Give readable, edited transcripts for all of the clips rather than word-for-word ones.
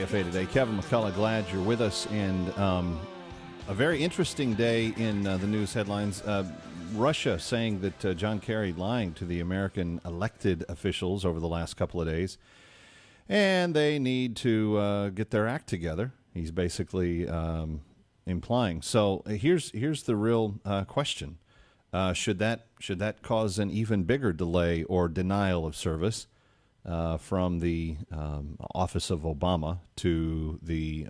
AFA Today. Kevin McCullough, glad you're with us. And a very interesting day in the news headlines. Russia saying that John Kerry lying to the American elected officials over the last couple of days. And they need to get their act together. He's basically implying. So here's the real question. Should that cause an even bigger delay or denial of service from the office of Obama to the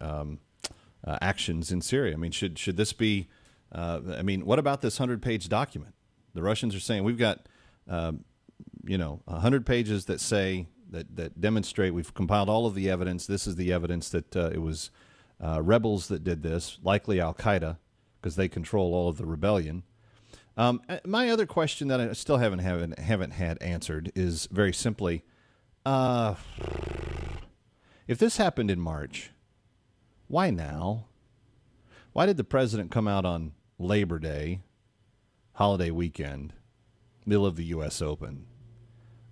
actions in Syria? I mean, should this be? What about this 100-page document? The Russians are saying we've got 100 pages that say that demonstrate we've compiled all of the evidence. This is the evidence that it was rebels that did this, likely Al Qaeda, because they control all of the rebellion. My other question that I still haven't had answered is very simply, if this happened in March, why now? Why did the president come out on Labor Day, holiday weekend, middle of the U.S. Open,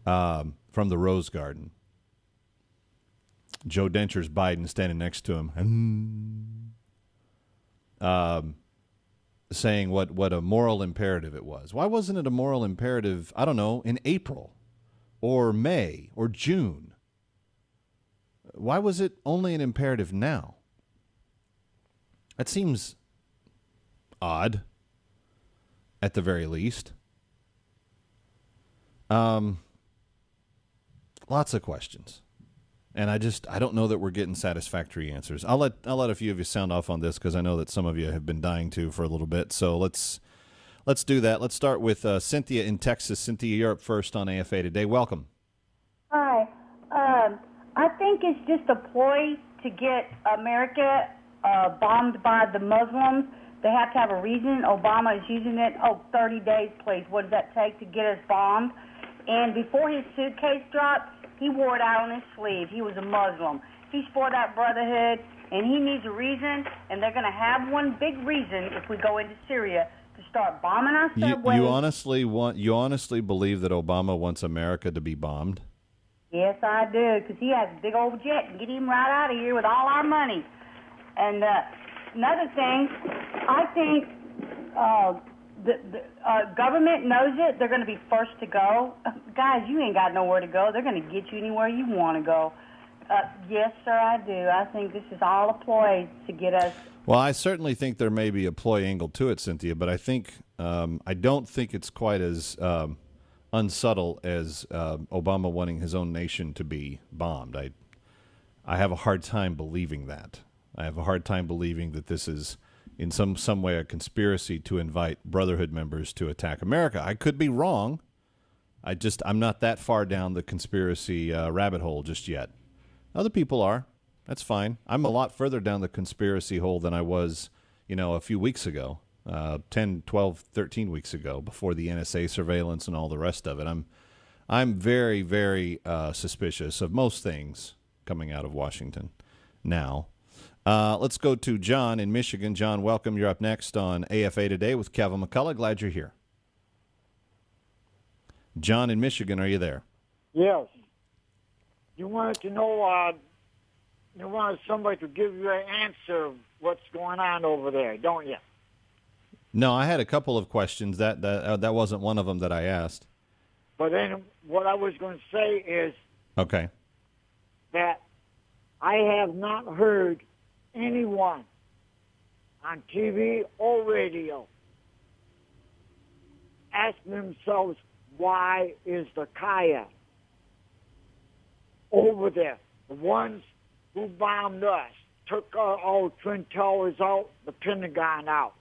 from the Rose Garden? Joe Dencher's Biden standing next to him, saying what a moral imperative it was. Why wasn't it a moral imperative, I don't know, in April or May or June? Why was it only an imperative now? That seems odd, at the very least. Lots of questions. And I don't know that we're getting satisfactory answers. I'll let a few of you sound off on this because I know that some of you have been dying to for a little bit. So let's do that. Let's start with Cynthia in Texas. Cynthia, you're up first on AFA Today. Welcome. Hi. I think it's just a ploy to get America bombed by the Muslims. They have to have a reason. Obama is using it. 30 days, please. What does that take to get us bombed? And before his suitcase dropped, he wore it out on his sleeve. He was a Muslim. He's for that brotherhood, and he needs a reason, and they're going to have one big reason if we go into Syria to start bombing our subways. You honestly believe that Obama wants America to be bombed? Yes, I do, because he has a big old jet and get him right out of here with all our money. And another thing, I think the government knows it. They're going to be first to go. Guys, you ain't got nowhere to go. They're going to get you anywhere you want to go. Yes, sir, I do. I think this is all a ploy to get us. Well, I certainly think there may be a ploy angle to it, Cynthia, but I don't think it's quite as unsubtle as Obama wanting his own nation to be bombed. I have a hard time believing that. I have a hard time believing that this is in some way a conspiracy to invite Brotherhood members to attack America. I could be wrong. I'm not that far down the conspiracy rabbit hole just yet. Other people are. That's fine. I'm a lot further down the conspiracy hole than I was, a few weeks ago, 10, 12, 13 weeks ago, before the NSA surveillance and all the rest of it. I'm very, very suspicious of most things coming out of Washington now. Let's go to John in Michigan. John, welcome. You're up next on AFA Today with Kevin McCullough. Glad you're here. John in Michigan, are you there? Yes. You wanted to know, you wanted somebody to give you an answer of what's going on over there, don't you? No, I had a couple of questions. That wasn't one of them that I asked. But then what I was going to say is okay, that I have not heard anyone on TV or radio asking themselves, why is the Kaya over there? The ones who bombed us, took all Twin Towers out, the Pentagon out,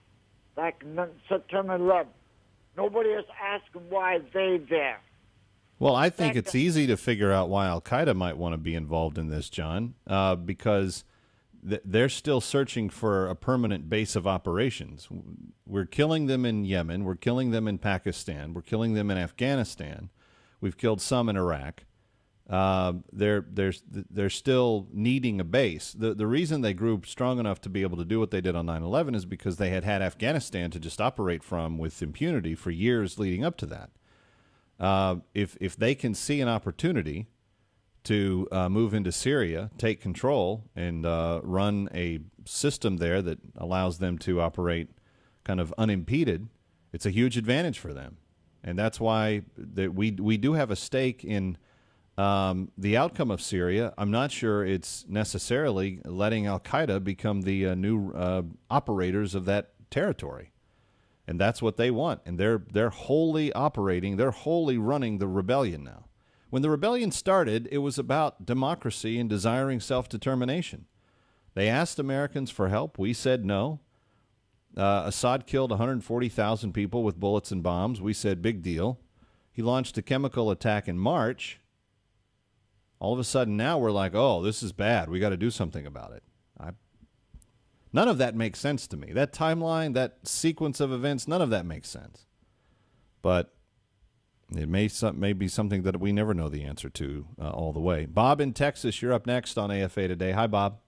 back in September 11th. Nobody is asking why they're there. Well, I think it's easy to figure out why Al Qaeda might want to be involved in this, John, because they're still searching for a permanent base of operations. We're killing them in Yemen. We're killing them in Pakistan. We're killing them in Afghanistan. We've killed some in Iraq. They're still needing a base. The reason they grew strong enough to be able to do what they did on 9/11 is because they had Afghanistan to just operate from with impunity for years leading up to that. If they can see an opportunity to move into Syria, take control, and run a system there that allows them to operate kind of unimpeded, it's a huge advantage for them. And that's why we do have a stake in the outcome of Syria. I'm not sure it's necessarily letting al-Qaeda become the new operators of that territory. And that's what they want. And they're wholly operating, they're wholly running the rebellion now. When the rebellion started, it was about democracy and desiring self-determination. They asked Americans for help. We said no. Assad killed 140,000 people with bullets and bombs. We said, big deal. He launched a chemical attack in March. All of a sudden now we're like, oh, this is bad. We got to do something about it. None of that makes sense to me. That timeline, that sequence of events, none of that makes sense. But it may be something that we never know the answer to all the way. Bob in Texas, you're up next on AFA Today. Hi, Bob.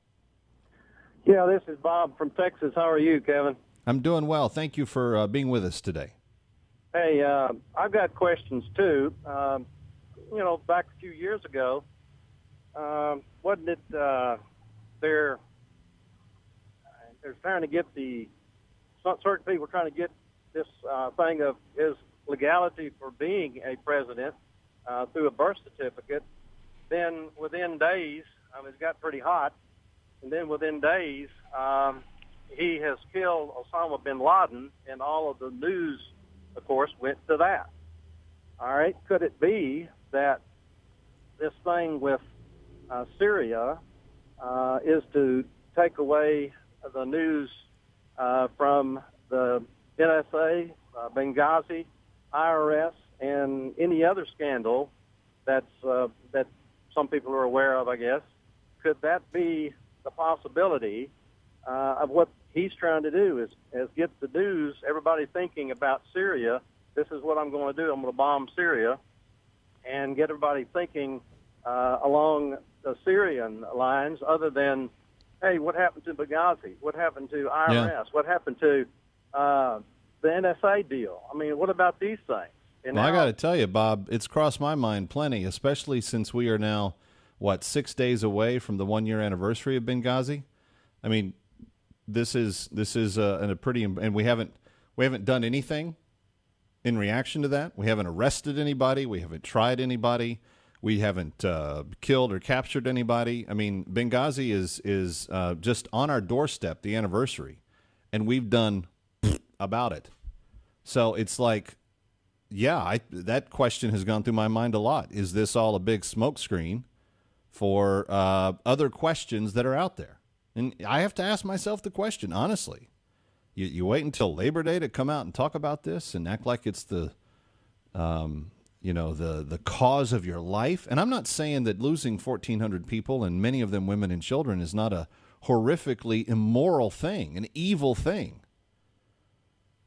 Yeah, this is Bob from Texas. How are you, Kevin? I'm doing well. Thank you for being with us today. Hey, I've got questions, too. Back a few years ago, wasn't it they're trying to get certain people were trying to get this thing of his legality for being a president through a birth certificate. Then within days, it got pretty hot, and then within days, he has killed Osama bin Laden, and all of the news, of course, went to that. All right, could it be that this thing with Syria is to take away the news from the NSA, Benghazi, IRS, and any other scandal that some people are aware of, I guess? Could that be the possibility of what he's trying to do is get the news, everybody thinking about Syria, this is what I'm going to do, I'm going to bomb Syria, and get everybody thinking along the Syrian lines other than, hey, what happened to Benghazi? What happened to IRS? Yeah. What happened to the NSA deal? I mean, what about these things? Well, I got to tell you, Bob, it's crossed my mind plenty, especially since we are now, 6 days away from the 1-year anniversary of Benghazi. I mean, this is a pretty, and we haven't done anything in reaction to that. We haven't arrested anybody. We haven't tried anybody. We haven't killed or captured anybody. I mean, Benghazi is just on our doorstep, the anniversary, and we've done about it. So it's like, yeah, that question has gone through my mind a lot. Is this all a big smokescreen for other questions that are out there? And I have to ask myself the question, honestly. You wait until Labor Day to come out and talk about this and act like it's the cause of your life. And I'm not saying that losing 1,400 people, and many of them women and children, is not a horrifically immoral thing, an evil thing.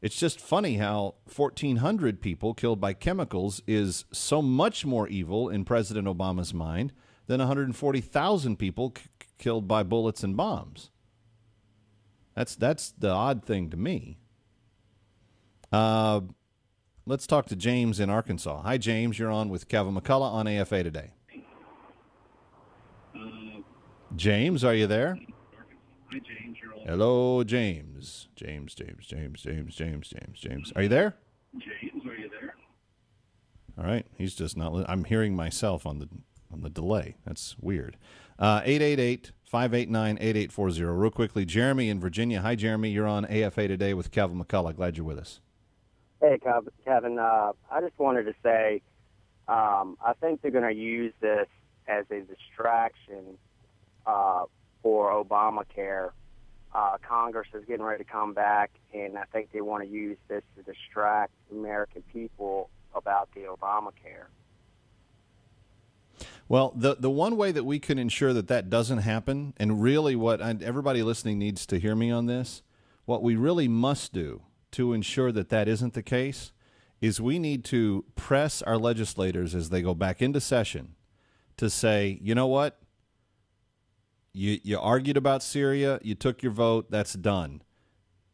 It's just funny how 1,400 people killed by chemicals is so much more evil in President Obama's mind than 140,000 people killed by bullets and bombs. That's the odd thing to me. Let's talk to James in Arkansas. Hi, James. You're on with Kevin McCullough on AFA Today. James, are you there? Hi, James. You're on. Hello, James. James. Are you there? James, are you there? All right. He's just not. I'm hearing myself on the delay. That's weird. 888-589-8840. Real quickly, Jeremy in Virginia. Hi, Jeremy. You're on AFA Today with Kevin McCullough. Glad you're with us. Hey, Kevin. I just wanted to say I think they're going to use this as a distraction for Obamacare. Congress is getting ready to come back, and I think they want to use this to distract American people about the Obamacare. Well, the one way that we can ensure that doesn't happen, and really everybody listening needs to hear me on this, what we really must do to ensure that isn't the case is we need to press our legislators as they go back into session to say, you know what? You argued about Syria. You took your vote. That's done.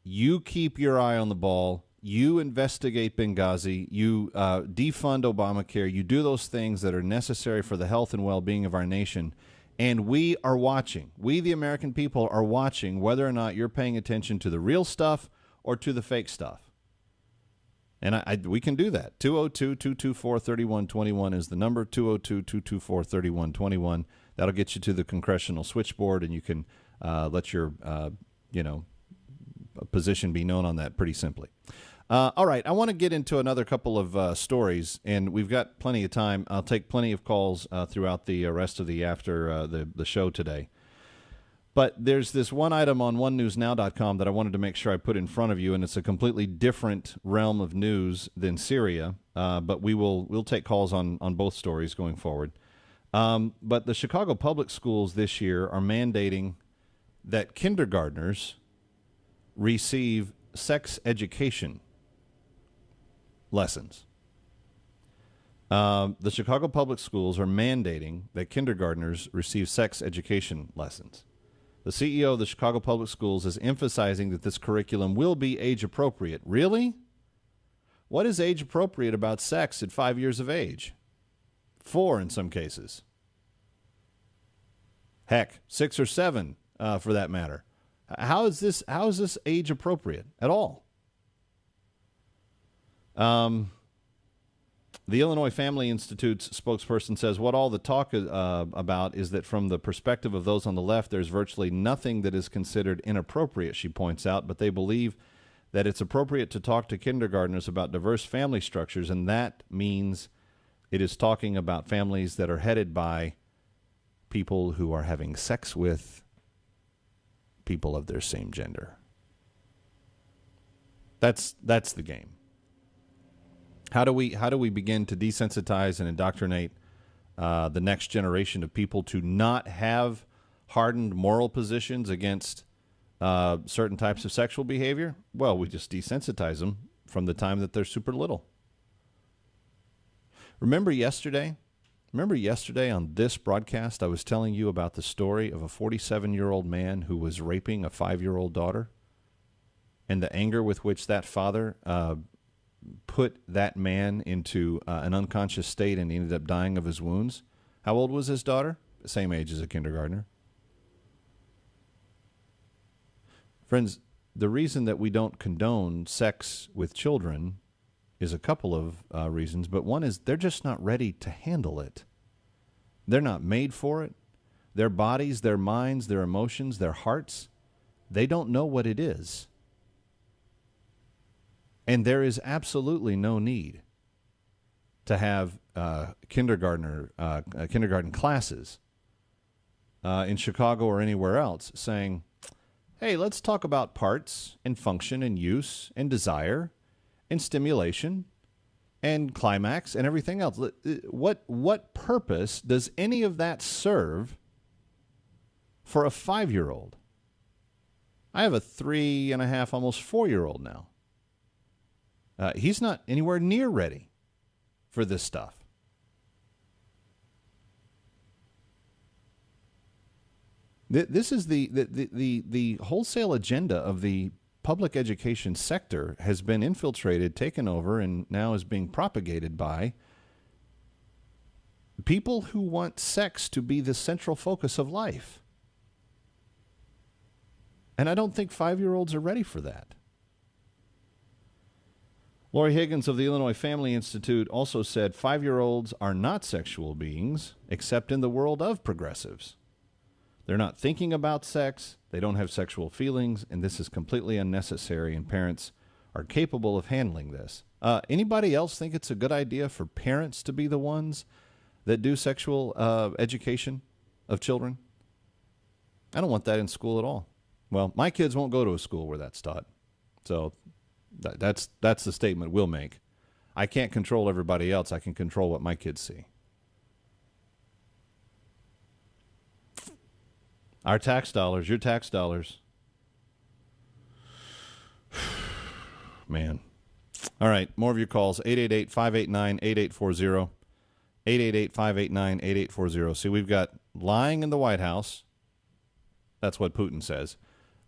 You keep your eye on the ball. you investigate Benghazi, you defund Obamacare, you do those things that are necessary for the health and well-being of our nation, and we are watching. We, the American people, are watching whether or not you're paying attention to the real stuff or to the fake stuff. And we can do that. 202-224-3121 is the number, 202-224-3121. That'll get you to the congressional switchboard, and you can let your, position be known on that pretty simply. All right, I want to get into another couple of stories, and we've got plenty of time. I'll take plenty of calls throughout the rest of the after the show today. But there's this one item on onenewsnow.com that I wanted to make sure I put in front of you, and it's a completely different realm of news than Syria, but we'll take calls on both stories going forward. But the Chicago public schools this year are mandating that kindergartners receive sex education lessons. The Chicago public schools are mandating that kindergartners receive sex education lessons. The CEO of the Chicago Public Schools is emphasizing that this curriculum will be age appropriate. Really? What is age appropriate about sex at 5 years of age? 4 in some cases. Heck, 6 or 7 for that matter. How is this age appropriate at all? The Illinois Family Institute's spokesperson says what all the talk about is that from the perspective of those on the left, there's virtually nothing that is considered inappropriate, she points out, but they believe that it's appropriate to talk to kindergartners about diverse family structures, and that means it is talking about families that are headed by people who are having sex with people of their same gender. That's the game. How do we begin to desensitize and indoctrinate the next generation of people to not have hardened moral positions against certain types of sexual behavior? Well, we just desensitize them from the time that they're super little. Remember yesterday on this broadcast, I was telling you about the story of a 47-year-old man who was raping a 5-year-old daughter, and the anger with which that father put that man into an unconscious state, and he ended up dying of his wounds. How old was his daughter? The same age as a kindergartner. Friends, the reason that we don't condone sex with children is a couple of reasons, but one is they're just not ready to handle it. They're not made for it. Their bodies, their minds, their emotions, their hearts, they don't know what it is. And there is absolutely no need to have kindergarten classes in Chicago or anywhere else saying, hey, let's talk about parts and function and use and desire and stimulation and climax and everything else. What purpose does any of that serve for a 5-year-old? I have a 3.5, almost 4-year-old now. He's not anywhere near ready for this stuff. This is the wholesale agenda of the public education sector has been infiltrated, taken over, and now is being propagated by people who want sex to be the central focus of life. And I don't think 5-year-olds are ready for that. Lori Higgins of the Illinois Family Institute also said 5-year-olds are not sexual beings, except in the world of progressives. They're not thinking about sex, they don't have sexual feelings, and this is completely unnecessary, and parents are capable of handling this. Anybody else think it's a good idea for parents to be the ones that do sexual education of children? I don't want that in school at all. Well, my kids won't go to a school where that's taught. So that's the statement we'll make. I can't control everybody else. I can control what my kids see. Our tax dollars, your tax dollars. Man. All right, more of your calls. 888-589-8840. 888-589-8840. See, we've got lying in the White House. That's what Putin says.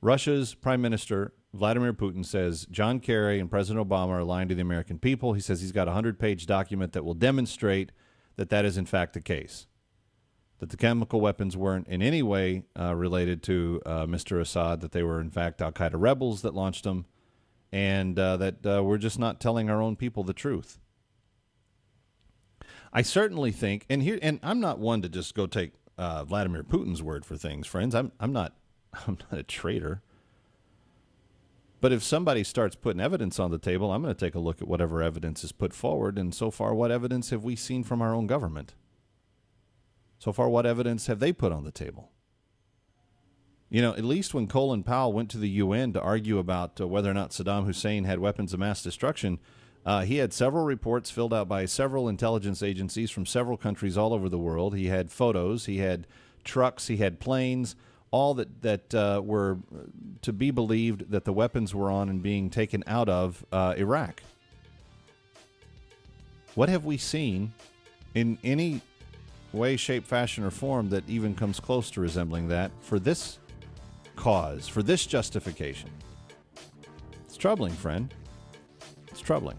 Russia's Prime Minister Vladimir Putin says John Kerry and President Obama are lying to the American people. He says he's got a 100-page document that will demonstrate that that is in fact the case, that the chemical weapons weren't in any way related to Mr. Assad, that they were in fact al-Qaeda rebels that launched them, and that we're just not telling our own people the truth. I certainly think, and I'm not one to just go take Vladimir Putin's word for things, friends. I'm not a traitor. But if somebody starts putting evidence on the table, I'm going to take a look at whatever evidence is put forward. And so far, what evidence have we seen from our own government? So far, what evidence have they put on the table? You know, at least when Colin Powell went to the UN to argue about whether or not Saddam Hussein had weapons of mass destruction, he had several reports filled out by several intelligence agencies from several countries all over the world. He had photos, he had trucks, he had planes, all that were to be believed that the weapons were on and being taken out of Iraq. What have we seen in any way, shape, fashion, or form that even comes close to resembling that for this cause, for this justification? It's troubling, friend. It's troubling.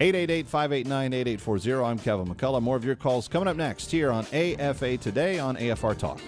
888-589-8840. I'm Kevin McCullough. More of your calls coming up next here on AFA Today on AFR Talk.